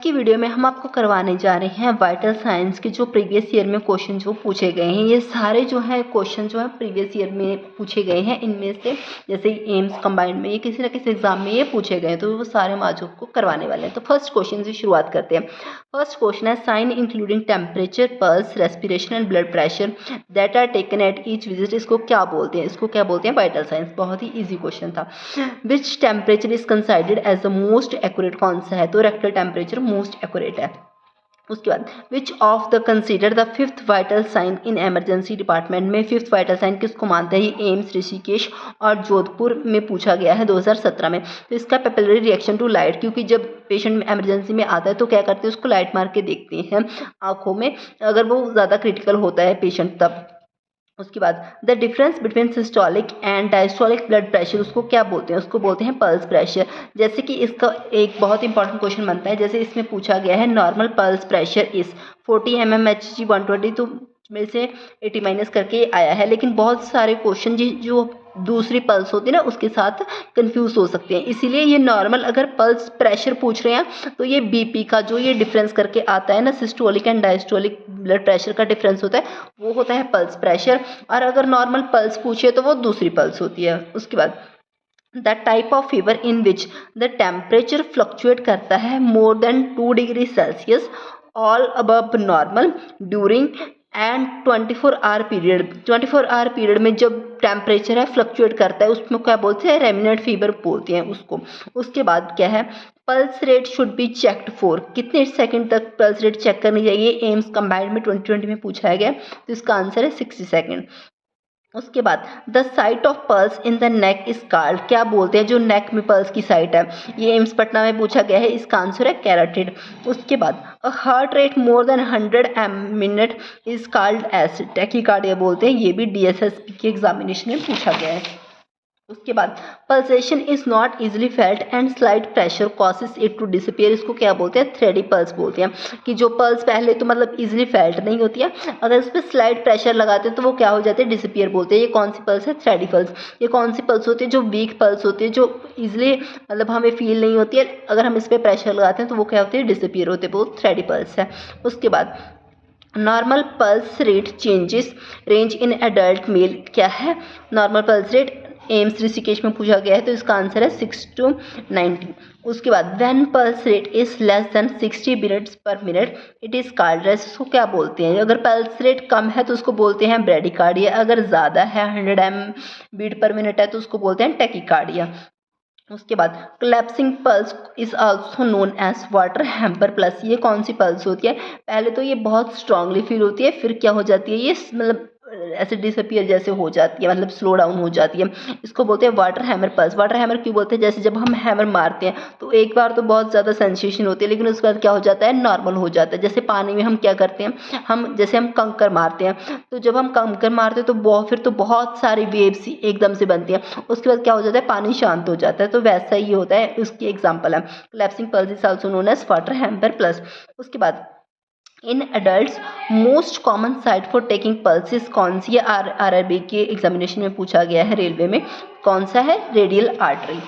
की वीडियो में हम आपको करवाने जा रहे हैं वाइटल साइंस के जो प्रीवियस ईयर में क्वेश्चन जो पूछे गए हैं। ये सारे जो है क्वेश्चन जो है प्रीवियस ईयर में पूछे गए हैं। इनमें से जैसे एम्स कंबाइंड में ये किसी न किसी एग्जाम में ये पूछे गए हैं, तो वो सारे हम आज आपको करवाने वाले हैं। तो फर्स्ट क्वेश्चन से शुरुआत करते हैं। फर्स्ट क्वेश्चन है sign including temperature, pulse, respiration and blood pressure that are taken at each visit. इसको क्या बोलते हैं? इसको क्या बोलते हैं? Vital signs. बहुत ही ईजी क्वेश्चन था। Which temperature is considered as the most accurate? कौन सा है? तो रेक्टल टेम्परेचर मोस्ट एक्यूरेट है। उसके बाद which of the consider the fifth vital sign in emergency department में फिफ्थ वाइटल साइन किसको मानते हैं? ये एम्स, ऋषिकेश और जोधपुर में पूछा गया है 2017 में। तो इसका पेपिलरी रिएक्शन टू लाइट, क्योंकि जब पेशेंट इमरजेंसी में आता है तो क्या करते हैं, उसको लाइट मार के देखते हैं आंखों में, अगर वो ज़्यादा क्रिटिकल होता है पेशेंट तब। उसके बाद the difference between systolic and diastolic blood pressure, उसको क्या बोलते हैं? उसको बोलते हैं पल्स प्रेशर। जैसे कि इसका एक बहुत इंपॉर्टेंट क्वेश्चन बनता है, जैसे इसमें पूछा गया है नॉर्मल पल्स प्रेशर इस 40 mmHg 120, तो में से 80 माइनस करके आया है। लेकिन बहुत सारे क्वेश्चन जो दूसरी पल्स होती है ना उसके साथ कंफ्यूज हो सकते हैं, इसीलिए ये नॉर्मल अगर पल्स प्रेशर पूछ रहे हैं तो ये बीपी का जो ये डिफरेंस करके आता है ना, systolic and diastolic blood pressure का डिफरेंस होता है, वो होता है पल्स प्रेशर। और अगर नॉर्मल पल्स पूछे तो वो दूसरी पल्स होती है। उसके बाद the type of fever in which the temperature fluctuate करता है more than 2 degree Celsius all above normal during and 24 our period. 24 our period में जब टेम्परेचर है फ्लक्चुएट करता है, उसमें क्या बोलते हैं? रेमिनेंट फीवर बोलते हैं उसको। उसके बाद क्या है? Pulse rate should be checked for, कितने सेकंड तक पल्स रेट चेक करनी चाहिए? एम्स कंबाइंड में 2020 में पूछा गया, तो इसका आंसर है 60 सेकंड। उसके बाद the site of pulse in the neck is called, क्या बोलते हैं जो नेक में पल्स की साइट है? ये एम्स पटना में पूछा गया है, इसका आंसर है कैरोटिड। उसके बाद a heart rate more than 100 minute is called as tachycardia बोलते हैं, ये भी डीएसएसपी के एग्जामिनेशन में पूछा गया है। उसके बाद pulsation is not easily felt and slight pressure causes it to disappear, इसको क्या बोलते हैं? थ्रेडी पल्स बोलते हैं। कि जो पल्स पहले तो मतलब इजिली फेल्ट नहीं होती है, अगर इस पर स्लाइट प्रेशर लगाते हैं तो वो क्या हो जाते हैं? डिसअपियर बोलते हैं। ये कौन सी पल्स है? थ्रेडी पल्स। ये कौन सी पल्स होती है? जो वीक पल्स होती है, जो इजिली मतलब हमें फील नहीं होती है, अगर हम इस पर प्रेशर लगाते हैं तो वो क्या होते हैं? डिसअपियर होते हैं, वो थ्रेडी पल्स है। उसके बाद normal pulse rate changes range in adult mail, क्या है normal pulse rate? AIIMS Rishikesh में पूछा गया है, तो इसका आंसर है 6 to 90। उसके बाद when pulse rate is less than 60 beats per minute it is called rest, उसको क्या बोलते हैं? अगर पल्स रेट कम है तो उसको बोलते हैं ब्रेडिकार्डिया, अगर ज़्यादा है 100 बीट पर मिनट है तो उसको बोलते हैं टैकीकार्डिया। उसके बाद collapsing pulse is also known as water hammer pulse, ये कौन सी पल्स होती है? पहले तो ये बहुत स्ट्रांगली फील होती है, फिर क्या हो जाती है? ये मतलब ऐसे डिसअपियर जैसे हो जाती है, मतलब स्लो डाउन हो जाती है, इसको बोलते हैं water hammer pulse. Water hammer क्यों बोलते हैं? जैसे जब हम हैमर मारते हैं तो एक बार तो बहुत ज़्यादा सेंसेशन होती है, लेकिन उसके बाद क्या हो जाता है? नॉर्मल हो जाता है। जैसे पानी में हम क्या करते हैं, हम कंकर मारते हैं, तो जब हम कंकर मारते हैं तो फिर तो बहुत सारी वेव्स एकदम से बनती हैं, उसके बाद क्या हो जाता है? पानी शांत हो जाता है। तो वैसा ही होता है, उसकी एग्जाम्पल है collapsing pulse is also known as water hammer pulse. उसके बाद in adults most common site for taking pulses कौन सी है? आरआरबी के एग्जामिनेशन में पूछा गया है, रेलवे में। कौन सा है? Radial artery.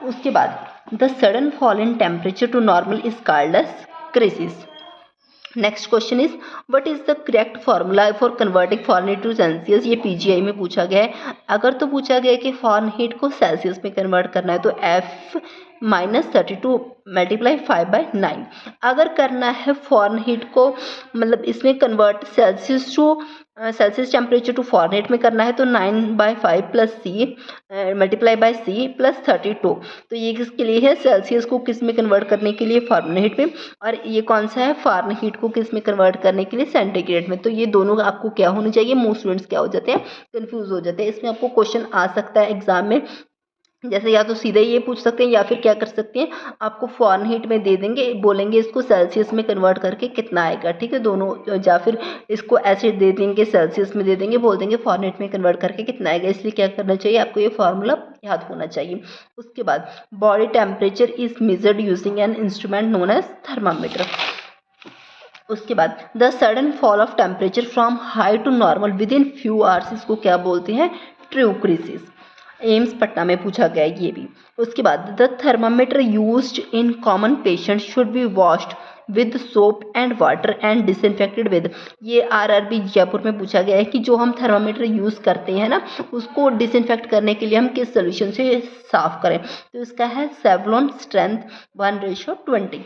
उसके बाद the sudden fall in temperature to normal is called as crisis. Next question is what is the correct formula for converting Fahrenheit to Celsius, ये पीजीआई में पूछा गया है। अगर तो पूछा गया है कि फॉरेनहीट को सेल्सियस में कन्वर्ट करना है तो F-32 मल्टीप्लाई 5/9। अगर करना है फॉरेनहीट को मतलब इसमें convert Celsius temperature to Fahrenheit में करना है तो 9/5 plus C multiply by C plus 32। तो ये किसके लिए है? सेल्सियस को किस में कन्वर्ट करने के लिए? फॉरेनहीट में। और ये कौन सा है? फॉरेनहीट को किस में कन्वर्ट करने के लिए? सेंटीग्रेड में। तो ये दोनों आपको क्या होनी चाहिए? मोस्ट स्टूडेंट्स क्या हो जाते हैं? कंफ्यूज हो जाते हैं। इसमें आपको क्वेश्चन आ सकता है एग्जाम में, जैसे या तो सीधे ये पूछ सकते हैं या फिर क्या कर सकते हैं, आपको फॉरेनहीट में दे देंगे, बोलेंगे इसको सेल्सियस में कन्वर्ट करके कितना आएगा, ठीक है, दोनों। या फिर इसको ऐसे दे देंगे, सेल्सियस में दे देंगे, बोल देंगे फॉरेनहीट में कन्वर्ट करके कितना आएगा। इसलिए क्या करना चाहिए आपको? ये फार्मूला याद होना चाहिए। उसके बाद body temperature is measured using an instrument known as thermometer. उसके बाद the sudden fall of temperature from high to normal within few hours, इसको क्या बोलते हैं? True crisis. एम्स पटना में पूछा गया ये भी। उसके बाद the thermometer used in common patient should be washed with soap and water and disinfected with. ये आरआरबी जयपुर में पूछा गया है कि जो हम थर्मामीटर यूज़ करते हैं ना, उसको डिसइंफेक्ट करने के लिए हम किस सोल्यूशन से साफ़ करें। तो इसका है सेवलॉन स्ट्रेंथ 1:20।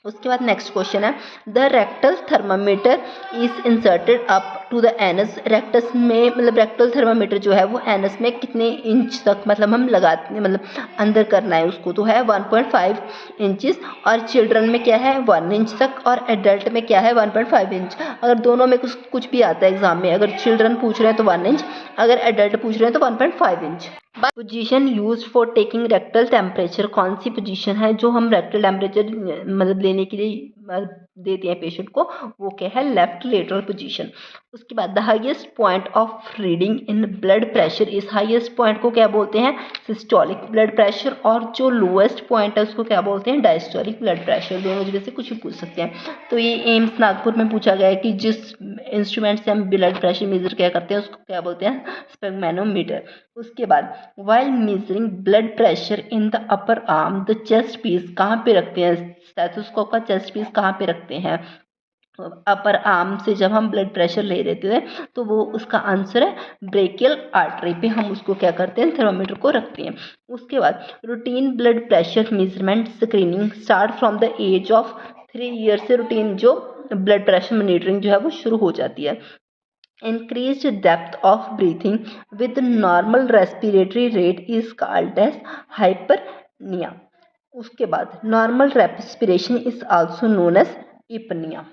उसके बाद नेक्स्ट क्वेश्चन है, the rectal thermometer is inserted up to the anus. Rectus में मतलब रेक्टल थर्मामीटर जो है वो एनस में कितने इंच तक मतलब हम लगाते हैं, मतलब अंदर करना है उसको, तो है 1.5 इंचेस। और चिल्ड्रन में क्या है 1 इंच तक, और एडल्ट में क्या है 1.5 इंच। अगर दोनों में कुछ भी आता है एग्जाम में, अगर चिल्ड्रन पूछ रहे हैं तो 1 इंच, अगर एडल्ट पूछ रहे हैं तो 1.5 inch. Position use for taking rectal temperature, कौन सी पोजीशन है जो हम रेक्टल टेम्परेचर मतलब लेने के लिए देते हैं पेशेंट को, वो क्या है लेफ्ट लेटरल पोजीशन। उसके बाद the highest point of reading in blood pressure, इस हाईएस्ट पॉइंट को क्या बोलते हैं सिस्टोलिक ब्लड प्रेशर, और जो लोएस्ट पॉइंट है उसको क्या बोलते हैं डायस्टोलिक ब्लड प्रेशर। दोनों जगह से कुछ भी पूछ सकते हैं। तो ये एम्स नागपुर में पूछा गया है कि जिस इंस्ट्रूमेंट से हम ब्लड प्रेशर मेजर क्या करते हैं उसको क्या बोलते हैं स्पेगमेनोमीटर। उसके बाद while measuring blood pressure in the upper arm the chest piece, कहाँ पे रखते हैं स्टेथोस्कोप का चेस्ट पीस कहाँ पे रखते हैं अपर आर्म से। जब हम ब्लड प्रेशर ले लेते हैं तो वो उसका आंसर है ब्रेकियल आर्टरी पे हम उसको क्या करते हैं थर्मामीटर को रखते हैं। उसके बाद routine blood pressure measurement screening start from the age of 3 year से रूटीन जो ब्लड प्रेशर मॉनिटरिंग जो है वो शुरू हो जाती है। Increased depth of breathing with normal respiratory rate is called as hyperpnea. उसके बाद normal respiration is also known as apnea।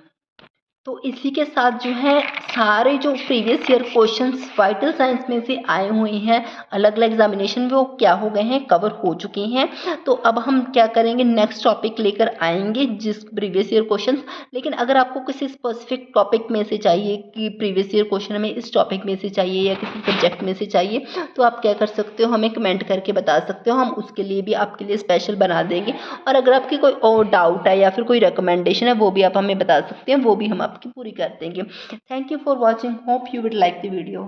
तो इसी के साथ जो है सारे जो previous year questions vital science में से आए हुए हैं अलग अलग एग्जामिनेशन में, वो क्या हो गए हैं कवर हो चुके हैं। तो अब हम क्या करेंगे नेक्स्ट टॉपिक लेकर आएंगे जिस प्रीवियस ईयर क्वेश्चंस। लेकिन अगर आपको किसी स्पेसिफिक टॉपिक में से चाहिए कि प्रीवियस ईयर क्वेश्चन हमें इस टॉपिक में से चाहिए या किसी सब्जेक्ट में से चाहिए, तो आप क्या कर सकते हो हमें कमेंट करके बता सकते हो, हम उसके लिए भी आपके लिए स्पेशल बना देंगे। और अगर आपकी कोई और डाउट है या फिर कोई रिकमेंडेशन है वो भी आप हमें बता सकते हैं, वो भी हम आपकी पूरी कर देंगे। Thank you for watching, hope you would like the video.